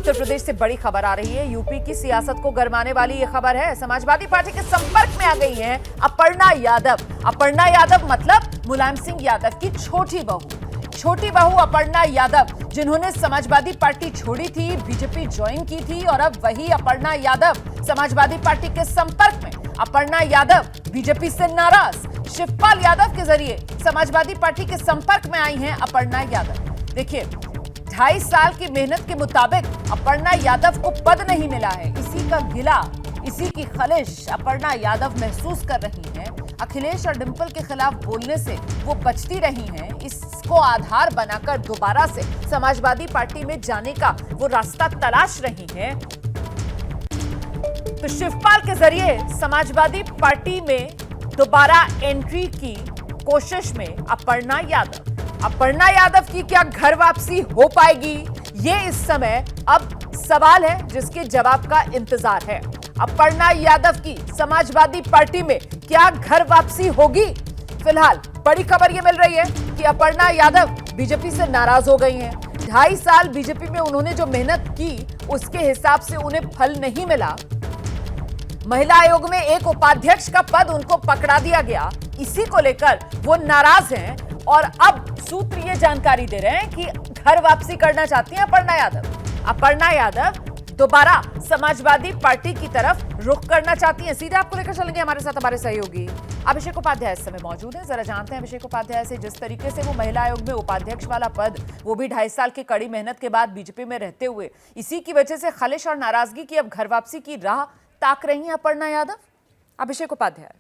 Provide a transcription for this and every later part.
उत्तर प्रदेश से बड़ी खबर आ रही है। यूपी की सियासत को गरमाने वाली ये खबर है। समाजवादी पार्टी के संपर्क में आ गई हैं अपर्णा यादव। अपर्णा यादव मतलब मुलायम सिंह यादव की छोटी बहू अपर्णा यादव, जिन्होंने समाजवादी पार्टी छोड़ी थी, बीजेपी ज्वाइन की थी और अब वही अपर्णा यादव समाजवादी पार्टी के संपर्क में। अपर्णा यादव बीजेपी से नाराज। शिवपाल यादव के जरिए समाजवादी पार्टी के संपर्क में आई हैं अपर्णा यादव। देखिए, 2.5 साल की मेहनत के मुताबिक अपर्णा यादव को पद नहीं मिला है। इसी का गिला, इसी की खलिश अपर्णा यादव महसूस कर रही हैं। अखिलेश और डिंपल के खिलाफ बोलने से वो बचती रही हैं। इसको आधार बनाकर दोबारा से समाजवादी पार्टी में जाने का वो रास्ता तलाश रही हैं। तो शिवपाल के जरिए समाजवादी पार्टी में दोबारा एंट्री की कोशिश में अपर्णा यादव की क्या घर वापसी हो पाएगी? ये इस समय अब सवाल है जिसके जवाब का इंतजार है। अपर्णा यादव की समाजवादी पार्टी में क्या घर वापसी होगी? फिलहाल बड़ी खबर ये मिल रही है कि अपर्णा यादव बीजेपी से नाराज हो गई हैं। 2.5 साल बीजेपी में उन्होंने जो मेहनत की उसके हिसाब से उन्हें फल नहीं मिला। महिला आयोग में एक उपाध्यक्ष का पद उनको पकड़ा दिया गया। इसी को लेकर वो नाराज हैं और अब सूत्र ये जानकारी दे रहे हैं कि घर वापसी करना चाहती हैं अपर्णा यादव दोबारा समाजवादी पार्टी की तरफ रुख करना चाहती हैं। सीधे आपको लेकर चलेंगे हमारे साथ हमारे सहयोगी अभिषेक उपाध्याय इस समय मौजूद हैं। जरा जानते हैं अभिषेक उपाध्याय से, जिस तरीके से वो महिला आयोग में उपाध्यक्ष वाला पद, वो भी 2.5 साल की कड़ी मेहनत के बाद बीजेपी में रहते हुए, इसी की वजह से खलिश और नाराजगी की अब घर वापसी की राह ताक रही हैं अपर्णा यादव। अभिषेक उपाध्याय।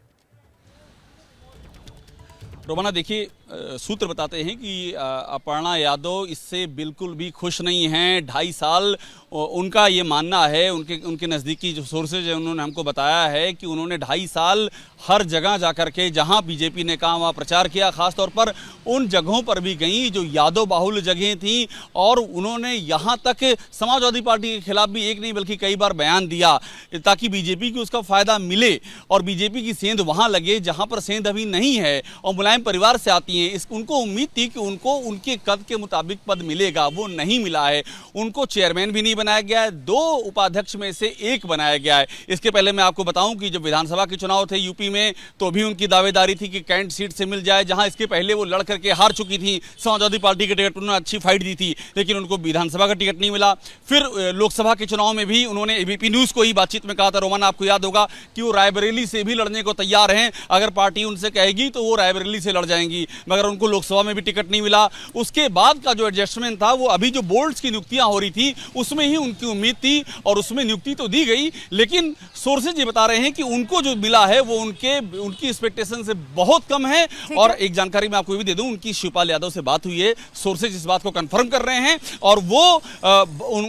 रोमाना, देखिए, सूत्र बताते हैं कि अपर्णा यादव इससे बिल्कुल भी खुश नहीं हैं। 2.5 साल उनका ये मानना है, उनके नज़दीकी जो सोर्सेज हैं उन्होंने हमको बताया है कि उन्होंने 2.5 साल हर जगह जाकर के जहां बीजेपी ने कहा वहां प्रचार किया, खासतौर पर उन जगहों पर भी गई जो यादव बाहुल्य जगहें थीं, और उन्होंने यहां तक समाजवादी पार्टी के खिलाफ भी एक नहीं बल्कि कई बार बयान दिया ताकि बीजेपी को उसका फ़ायदा मिले और बीजेपी की सेंध वहाँ लगे जहाँ पर सेंध अभी नहीं है। और मुलायम परिवार से आती उनको उम्मीद थी कि उनको उनके कद के मुताबिक पद मिलेगा, वो नहीं मिला है। उनको चेयरमैन भी नहीं बनाया गया है, 2 उपाध्यक्ष में से 1 बनाया गया है। इसके पहले मैं आपको बताऊं कि जब विधानसभा के चुनाव थे यूपी में, तो भी उनकी दावेदारी थी कि कैंट सीट से मिल जाए, जहां इसके पहले वो लड़ करके हार चुकी थी समाजवादी पार्टी के टिकट। उन्होंने अच्छी फाइट दी थी, लेकिन उनको विधानसभा का टिकट नहीं मिला। फिर लोकसभा के चुनाव में भी उन्होंने एबीपी न्यूज को ही बातचीत में कहा था, रोमान आपको याद होगा, कि वो रायबरेली से भी लड़ने को तैयार हैं। अगर पार्टी उनसे कहेगी तो वो रायबरेली से लड़ जाएंगी, मगर उनको लोकसभा में भी टिकट नहीं मिला। उसके बाद का जो एडजस्टमेंट था, वो अभी जो बोर्ड्स की नियुक्तियां हो रही थी उसमें ही उनकी उम्मीद थी, और उसमें नियुक्ति तो दी गई, लेकिन सोर्सेज ये बता रहे हैं कि उनको जो मिला है वो उनकी एक्सपेक्टेशन से बहुत कम है। और एक जानकारी मैं आपको ये भी दे दूं, उनकी शिवपाल यादव से बात हुई है, सोर्सेज इस बात को कंफर्म कर रहे हैं, और वो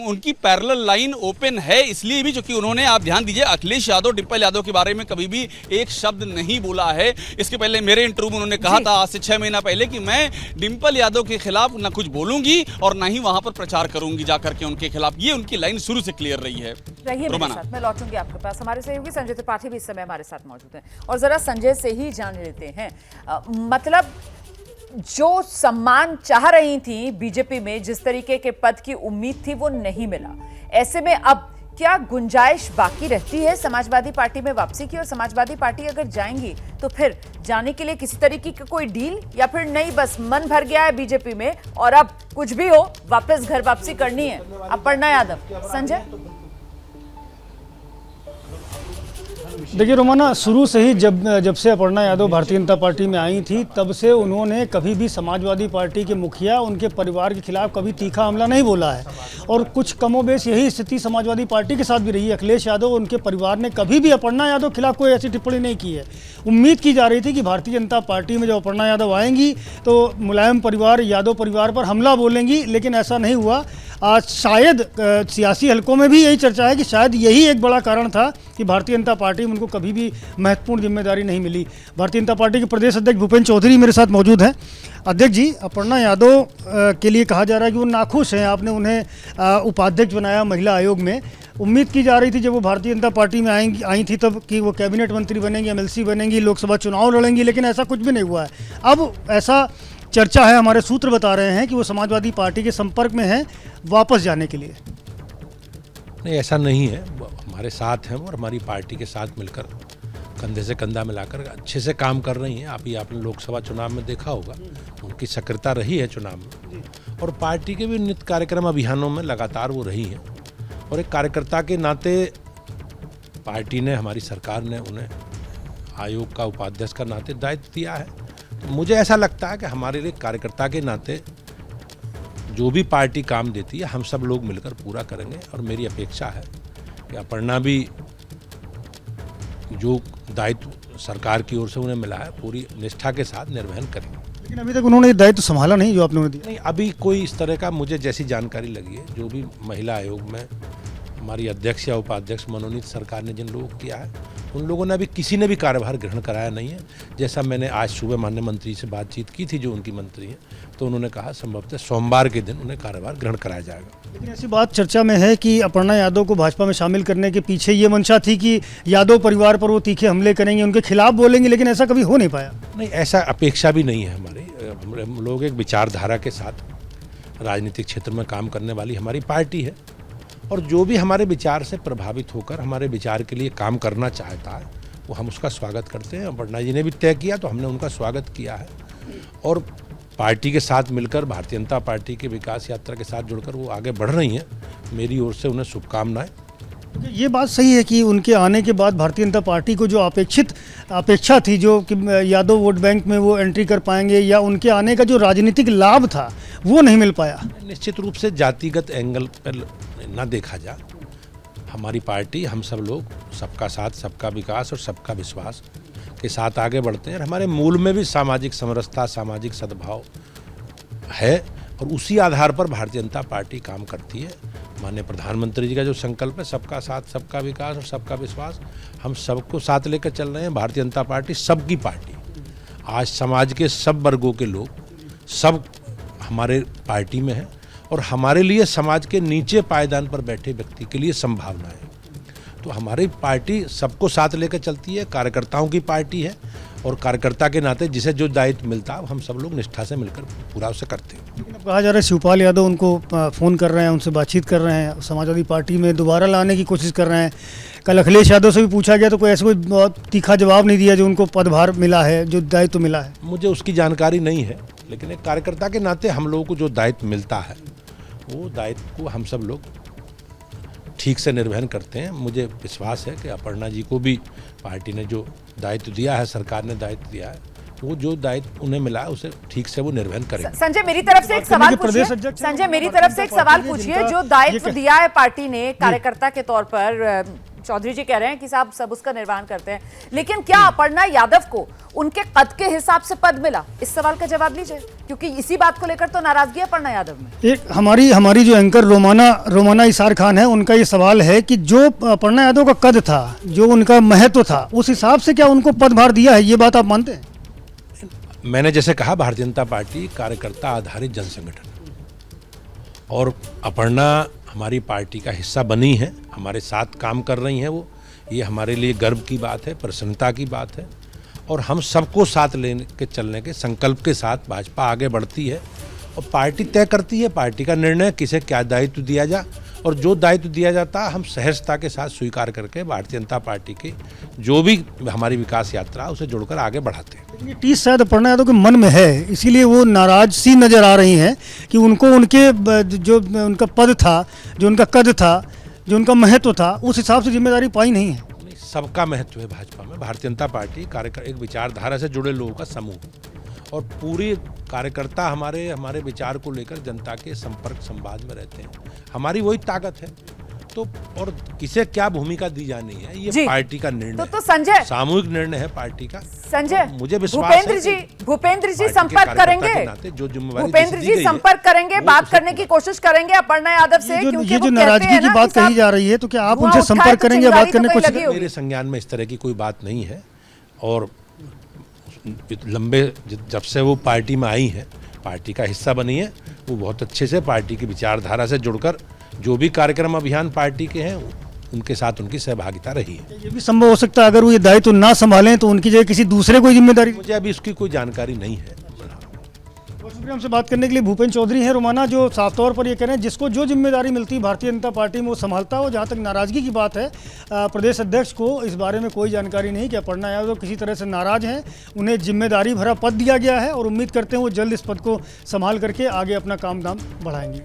उनकी पैरेलल लाइन ओपन है। इसलिए भी क्योंकि उन्होंने, आप ध्यान दीजिए, अखिलेश यादव, डिंपल यादव के बारे में कभी भी एक शब्द नहीं बोला है। इसके पहले मेरे इंटरव्यू में उन्होंने कहा था, आज से 6 महीना पहले, कि मैं डिंपल यादव के खिलाफ ना कुछ बोलूंगी और ना ही वहां पर प्रचार करूंगी जाकर के उनके खिलाफ। ये उनकी लाइन शुरू से क्लियर रही है। मेरे साथ, मैं लौटूंगी आपके पास। हमारे सहयोगी संजय त्रिपाठी भी इस समय हमारे साथ मौजूद हैं, और जरा संजय से ही जान लेते हैं, मतलब जो सम्मान चाह रही थी बीजेपी में, जिस तरीके के पद की उम्मीद थी, वो नहीं मिला। ऐसे में अब क्या गुंजाइश बाकी रहती है समाजवादी पार्टी में वापसी की? और समाजवादी पार्टी अगर जाएंगी तो फिर जाने के लिए किसी तरीके की कोई डील, या फिर नहीं, बस मन भर गया है बीजेपी में और अब कुछ भी हो वापस घर वापसी करनी है अपर्णा यादव? संजय। देखिए रोमाना, शुरू से ही जब से अपर्णा यादव भारतीय जनता पार्टी में आई थी, तब से उन्होंने कभी भी समाजवादी पार्टी के मुखिया, उनके परिवार के खिलाफ कभी तीखा हमला नहीं बोला है। और कुछ कमोबेश यही स्थिति समाजवादी पार्टी के साथ भी रही है। अखिलेश यादव और उनके परिवार ने कभी भी अपर्णा यादव के खिलाफ कोई ऐसी टिप्पणी नहीं की है। उम्मीद की जा रही थी कि भारतीय जनता पार्टी में जब अपर्णा यादव आएंगी तो मुलायम परिवार, यादव परिवार पर हमला बोलेंगी, लेकिन ऐसा नहीं हुआ। आज शायद सियासी हलकों में भी यही चर्चा है कि शायद यही एक बड़ा कारण था कि भारतीय जनता पार्टी में उनको कभी भी महत्वपूर्ण जिम्मेदारी नहीं मिली। भारतीय जनता पार्टी के प्रदेश अध्यक्ष भूपेंद्र चौधरी मेरे साथ मौजूद हैं। अध्यक्ष जी, अपर्णा यादव के लिए कहा जा रहा है कि वो नाखुश हैं, आपने उन्हें उपाध्यक्ष बनाया महिला आयोग में। उम्मीद की जा रही थी जब वो भारतीय जनता पार्टी में आई थी तब कि वो कैबिनेट मंत्री बनेंगी, एमएलसी बनेंगी, लोकसभा चुनाव लड़ेंगी, लेकिन ऐसा कुछ भी नहीं हुआ है। अब ऐसा चर्चा है, हमारे सूत्र बता रहे हैं कि वो समाजवादी पार्टी के संपर्क में हैं वापस जाने के लिए। नहीं, ऐसा नहीं है। वो हमारे साथ हैं और हमारी पार्टी के साथ मिलकर कंधे से कंधा मिलाकर अच्छे से काम कर रही हैं। आपने लोकसभा चुनाव में देखा होगा, उनकी सक्रियता रही है चुनाव में, और पार्टी के भी नित्य कार्यक्रम अभियानों में लगातार वो रही हैं। और एक कार्यकर्ता के नाते पार्टी ने, हमारी सरकार ने उन्हें आयोग का उपाध्यक्ष का नाते दायित्व दिया है। तो मुझे ऐसा लगता है कि हमारे लिए कार्यकर्ता के नाते जो भी पार्टी काम देती है हम सब लोग मिलकर पूरा करेंगे। और मेरी अपेक्षा है कि अपर्णा भी जो दायित्व सरकार की ओर से उन्हें मिला है पूरी निष्ठा के साथ निर्वहन करेंगे। लेकिन अभी तक उन्होंने दायित्व संभाला नहीं जो आपने उन्हें दिया। नहीं, अभी कोई इस तरह का मुझे जैसी जानकारी लगी है, जो भी महिला आयोग में हमारी अध्यक्ष या उपाध्यक्ष मनोनीत सरकार ने जिन लोगों को किया है, उन लोगों ने अभी किसी ने भी कार्यभार ग्रहण कराया नहीं है। जैसा मैंने आज सुबह माननीय मंत्री से बातचीत की थी, जो उनकी मंत्री हैं, तो उन्होंने कहा संभवतः सोमवार के दिन उन्हें कार्यभार ग्रहण कराया जाएगा। लेकिन ऐसी बात चर्चा में है कि अपर्णा यादव को भाजपा में शामिल करने के पीछे ये मंशा थी कि यादव परिवार पर वो तीखे हमले करेंगे, उनके खिलाफ बोलेंगे, लेकिन ऐसा कभी हो नहीं पाया। नहीं, ऐसा अपेक्षा भी नहीं है हमारी। हम लोग एक विचारधारा के साथ राजनीतिक क्षेत्र में काम करने वाली हमारी पार्टी है, और जो भी हमारे विचार से प्रभावित होकर हमारे विचार के लिए काम करना चाहता है वो हम उसका स्वागत करते हैं। अपर्णा जी ने भी तय किया तो हमने उनका स्वागत किया है, और पार्टी के साथ मिलकर भारतीय जनता पार्टी के विकास यात्रा के साथ जुड़कर वो आगे बढ़ रही हैं। मेरी ओर से उन्हें शुभकामनाएं। ये बात सही है कि उनके आने के बाद भारतीय जनता पार्टी को जो अपेक्षा थी, जो कि यादव वोट बैंक में वो एंट्री कर पाएंगे, या उनके आने का जो राजनीतिक लाभ था वो नहीं मिल पाया। निश्चित रूप से जातिगत एंगल पर ना देखा जा, हमारी पार्टी, हम सब लोग सबका साथ, सबका विकास और सबका विश्वास के साथ आगे बढ़ते हैं। और हमारे मूल में भी सामाजिक समरसता, सामाजिक सद्भाव है, और उसी आधार पर भारतीय जनता पार्टी काम करती है। माननीय प्रधानमंत्री जी का जो संकल्प है, सबका साथ, सबका विकास और सबका विश्वास, हम सबको साथ लेकर चल रहे हैं। भारतीय जनता पार्टी सबकी पार्टी। आज समाज के सब वर्गों के लोग सब हमारे पार्टी में हैं, और हमारे लिए समाज के नीचे पायदान पर बैठे व्यक्ति के लिए संभावना है। तो हमारी पार्टी सबको साथ लेकर चलती है, कार्यकर्ताओं की पार्टी है, और कार्यकर्ता के नाते जिसे जो दायित्व मिलता है हम सब लोग निष्ठा से मिलकर पूरा उसे करते हैं। लेकिन अब कहा जा रहा है शिवपाल यादव उनको फ़ोन कर रहे हैं, उनसे बातचीत कर रहे हैं, समाजवादी पार्टी में दोबारा लाने की कोशिश कर रहे हैं। कल अखिलेश यादव से भी पूछा गया तो कोई ऐसा कोई बहुत तीखा जवाब नहीं दिया जो उनको पदभार मिला है, जो दायित्व मिला है। मुझे उसकी जानकारी नहीं है, लेकिन एक कार्यकर्ता के नाते हम लोगों को जो दायित्व मिलता है वो दायित्व को हम सब लोग ठीक से निर्वहन करते हैं। मुझे विश्वास है कि अपर्णा जी को भी पार्टी ने जो दायित्व दिया है, सरकार ने दायित्व दिया है, वो जो दायित्व उन्हें मिला है उसे ठीक से वो निर्वहन करेंगे। संजय, मेरी तरफ से एक सवाल पूछिए। संजय, मेरी तरफ से एक सवाल पूछिए। जो दायित्व दिया है पार्टी ने कार्यकर्ता के तौर पर, चौधरी जी कह रहे हैं कि साहब सब उसका निर्वहन करते हैं, लेकिन क्या अपर्णा यादव को उनके कद के हिसाब से पद मिला? इस सवाल का जवाब लीजिए, क्योंकि इसी बात को लेकर तो नाराजगी है अपर्णा यादव में। एक हमारी जो एंकर रोमाना इसार खान है, उनका ये सवाल है कि जो अपर्णा यादव का कद था, जो उनका महत्व था, उस हिसाब से क्या उनको पदभार दिया है? ये बात आप मानते हैं? मैंने जैसे कहा, भारतीय जनता पार्टी कार्यकर्ता आधारित जन संगठन, और अपर्णा हमारी पार्टी का हिस्सा बनी है, हमारे साथ काम कर रही हैं वो। ये हमारे लिए गर्व की बात है, प्रसन्नता की बात है, और हम सबको साथ लेके चलने के संकल्प के साथ भाजपा आगे बढ़ती है, और पार्टी तय करती है, पार्टी का निर्णय किसे क्या दायित्व दिया जा, और जो दायित्व दिया जाता है हम सहजता के साथ स्वीकार करके भारतीय जनता पार्टी की जो भी हमारी विकास यात्रा उसे जोड़कर आगे बढ़ाते हैं। ये टीस शायद अपर्णा यादव के मन में है, इसीलिए वो नाराज सी नजर आ रही हैं कि उनको उनके जो उनका पद था, जो उनका कद था, जो उनका महत्व था, उस हिसाब से जिम्मेदारी पाई नहीं है। सबका महत्व है भाजपा में। भारतीय जनता पार्टी एक विचारधारा से जुड़े लोगों का समूह, और पूरी कार्यकर्ता हमारे विचार को लेकर जनता के संपर्क संवाद में रहते हैं। हमारी वही ताकत है। तो और किसे क्या भूमिका दी जानी है, ये पार्टी का निर्णय तो संजय, सामूहिक निर्णय है पार्टी का। संजय, तो मुझे विश्वास है भूपेंद्र जी संपर्क करेंगे, भूपेंद्र जी संपर्क करेंगे, बात करने की कोशिश करेंगे अपर्णा यादव से, क्योंकि ये जो नाराजगी की बात कही जा रही है, तो क्या आप उनसे संपर्क करेंगे, बात करने की कोशिश? मेरे संज्ञान में इस तरह की कोई बात नहीं है, और लंबे जब से वो पार्टी में आई है, पार्टी का हिस्सा बनी है, वो बहुत अच्छे से पार्टी की विचारधारा से जुड़कर जो भी कार्यक्रम अभियान पार्टी के हैं उनके साथ उनकी सहभागिता रही है। ये भी संभव हो सकता है अगर वो ये दायित्व ना संभालें तो उनकी जगह किसी दूसरे को जिम्मेदारी। मुझे अभी उसकी कोई जानकारी नहीं है। हमसे बात करने के लिए भूपेंद्र चौधरी हैं रोमाना, जो साफ तौर पर ये कह रहे हैं जिसको जो जिम्मेदारी मिलती है भारतीय जनता पार्टी में वो संभालता हो। जहाँ तक नाराजगी की बात है, प्रदेश अध्यक्ष को इस बारे में कोई जानकारी नहीं कि अपर्णा यादव किसी तरह से नाराज हैं। उन्हें जिम्मेदारी भरा पद दिया गया है और उम्मीद करते हैं वो जल्द इस पद को संभाल करके आगे अपना काम धाम बढ़ाएंगे।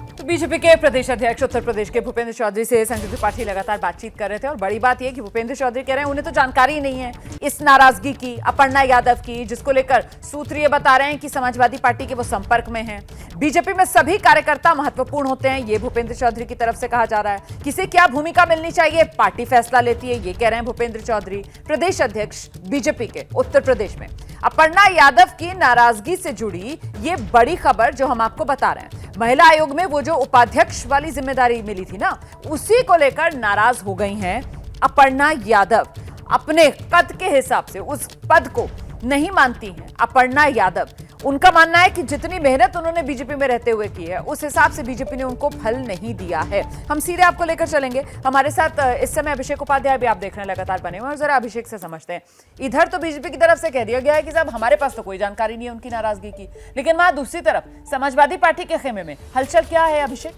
तो बीजेपी के प्रदेश अध्यक्ष उत्तर प्रदेश के भूपेंद्र चौधरी से संजय त्रिपाठी लगातार बातचीत कर रहे थे और बड़ी बात यह कि भूपेंद्र चौधरी कह रहे हैं उन्हें तो जानकारी ही नहीं है इस नाराजगी की अपर्णा यादव की, जिसको लेकर सूत्र ये बता रहे हैं कि समाजवादी पार्टी के वो संपर्क में हैं। बीजेपी में सभी कार्यकर्ता महत्वपूर्ण होते हैं, ये भूपेंद्र चौधरी की तरफ से कहा जा रहा है। किसे क्या भूमिका मिलनी चाहिए पार्टी फैसला लेती है, ये कह रहे हैं भूपेंद्र चौधरी, प्रदेश अध्यक्ष बीजेपी के उत्तर प्रदेश में। अपर्णा यादव की नाराजगी से जुड़ी ये बड़ी खबर जो हम आपको बता रहे हैं, महिला आयोग में वो जो उपाध्यक्ष वाली जिम्मेदारी मिली थी ना, उसी को लेकर नाराज हो गई हैं अपर्णा यादव। अपने कद के हिसाब से उस पद को नहीं मानती हैं अपर्णा यादव। उनका मानना है कि जितनी मेहनत उन्होंने बीजेपी में रहते हुए की है उस हिसाब से बीजेपी ने उनको फल नहीं दिया है। हम सीधे आपको लेकर चलेंगे, हमारे साथ इस समय अभिषेक उपाध्याय भी आप देख रहे हैं लगातार बने हुए, और जरा अभिषेक से समझते हैं। इधर तो बीजेपी की तरफ से कह दिया गया है कि साहब हमारे पास तो कोई जानकारी नहीं है उनकी नाराजगी की, लेकिन वहां दूसरी तरफ समाजवादी पार्टी के खेमे में हलचल क्या है अभिषेक?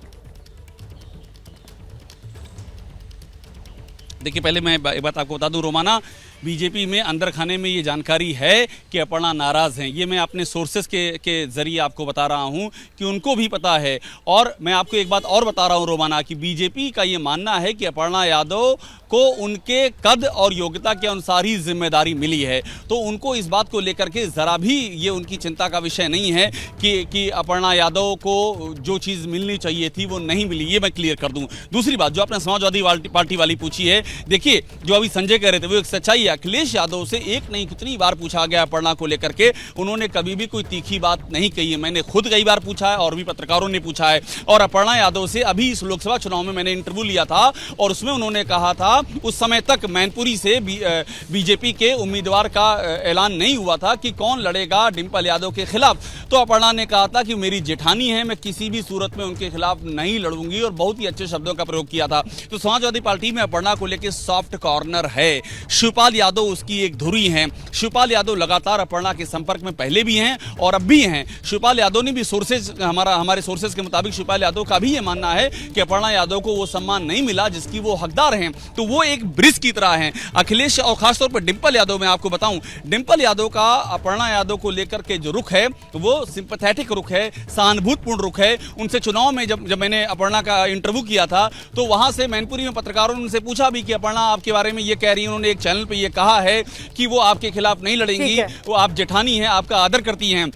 देखिए, पहले मैं एक बात आपको बता दूं रोमाना, बीजेपी में अंदर खाने में ये जानकारी है कि अपर्णा नाराज हैं। ये मैं अपने सोर्सेस के जरिए आपको बता रहा हूं कि उनको भी पता है। और मैं आपको एक बात और बता रहा हूं रोमाना कि बीजेपी का ये मानना है कि अपर्णा यादव को उनके कद और योग्यता के अनुसार ही जिम्मेदारी मिली है, तो उनको इस बात को लेकर के ज़रा भी ये उनकी चिंता का विषय नहीं है कि अपर्णा यादव को जो चीज़ मिलनी चाहिए थी वो नहीं मिली। ये मैं क्लियर कर दूं। दूसरी बात जो आपने समाजवादी पार्टी वाली पूछी है, देखिए जो अभी संजय कह रहे थे वो एक सच्चाई है। अखिलेश यादव से एक नहीं कितनी बार पूछा गया अपर्णा को लेकर के, उन्होंने कभी भी कोई तीखी बात नहीं कही है। मैंने खुद कई बार पूछा है और भी पत्रकारों ने पूछा है। और अपर्णा यादव से अभी इस लोकसभा चुनाव में मैंने इंटरव्यू लिया था और उसमें उन्होंने कहा था, उस समय तक मैनपुरी से बीजेपी के उम्मीदवार का ऐलान नहीं हुआ था कि कौन लड़ेगा डिंपल यादव के खिलाफ, तो अपर्णा ने कहा था कि मेरी जेठानी है, मैं किसी भी सूरत में उनके खिलाफ नहीं लड़ूंगी, और बहुत ही अच्छे शब्दों का प्रयोग किया था। तो समाजवादी पार्टी में अपर्णा को लेकर सॉफ्ट कॉर्नर है। शिवपाल यादव उसकी एक धुरी हैं। शिवपाल यादव लगातार अपर्णा के संपर्क में पहले भी हैं और अब भी हैं। शिवपाल यादव ने भी सोर्सेज हमारे सोर्सेज के मुताबिक शिवपाल यादव का भी ये मानना है कि अपर्णा यादव को वो सम्मान नहीं मिला जिसकी वो हकदार हैं। तो वो एक ब्रिज की तरह हैं। अखिलेश और खासतौर पर डिंपल यादव, मैं आपको बताऊं, डिंपल यादव का अपर्णा यादव को लेकर के जो रुख है वो सिंपैथेटिक रुख है, सहानुभूतिपूर्ण रुख है। उनसे चुनाव में जब मैंने अपर्णा का इंटरव्यू किया था तो वहां से मैनपुरी में पत्रकारों ने उनसे पूछा भी कि अपर्णा आपके बारे में ये कह रही है, उन्होंने एक चैनल पर ये कहा है कि वो आपके खिलाफ नहीं लड़ेंगी, वो आप जेठानी हैं, आपका आदर करती हैं।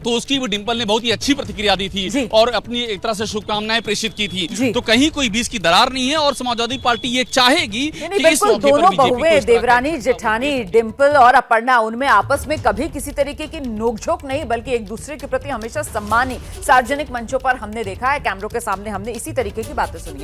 तो उसकी वो डिंपल ने बहुत ही अच्छी प्रतिक्रिया दी थी और अपनी एक तरह से शुभकामनाएं प्रेषित की थी। तो कहीं कोई बीच की दरार नहीं है और समाजवादी पार्टी ये चाहेगी कि इस मौके पर दोनों बहुएं, देवरानी जेठानी डिंपल और अपर्णा, उनमें आपस में कभी किसी तरीके की नोकझोंक नहीं, बल्कि एक दूसरे के प्रति हमेशा सम्मान ही सार्वजनिक मंचों पर हमने देखा है, कैमरों के सामने हमने इसी तरीके की बातें सुनी है।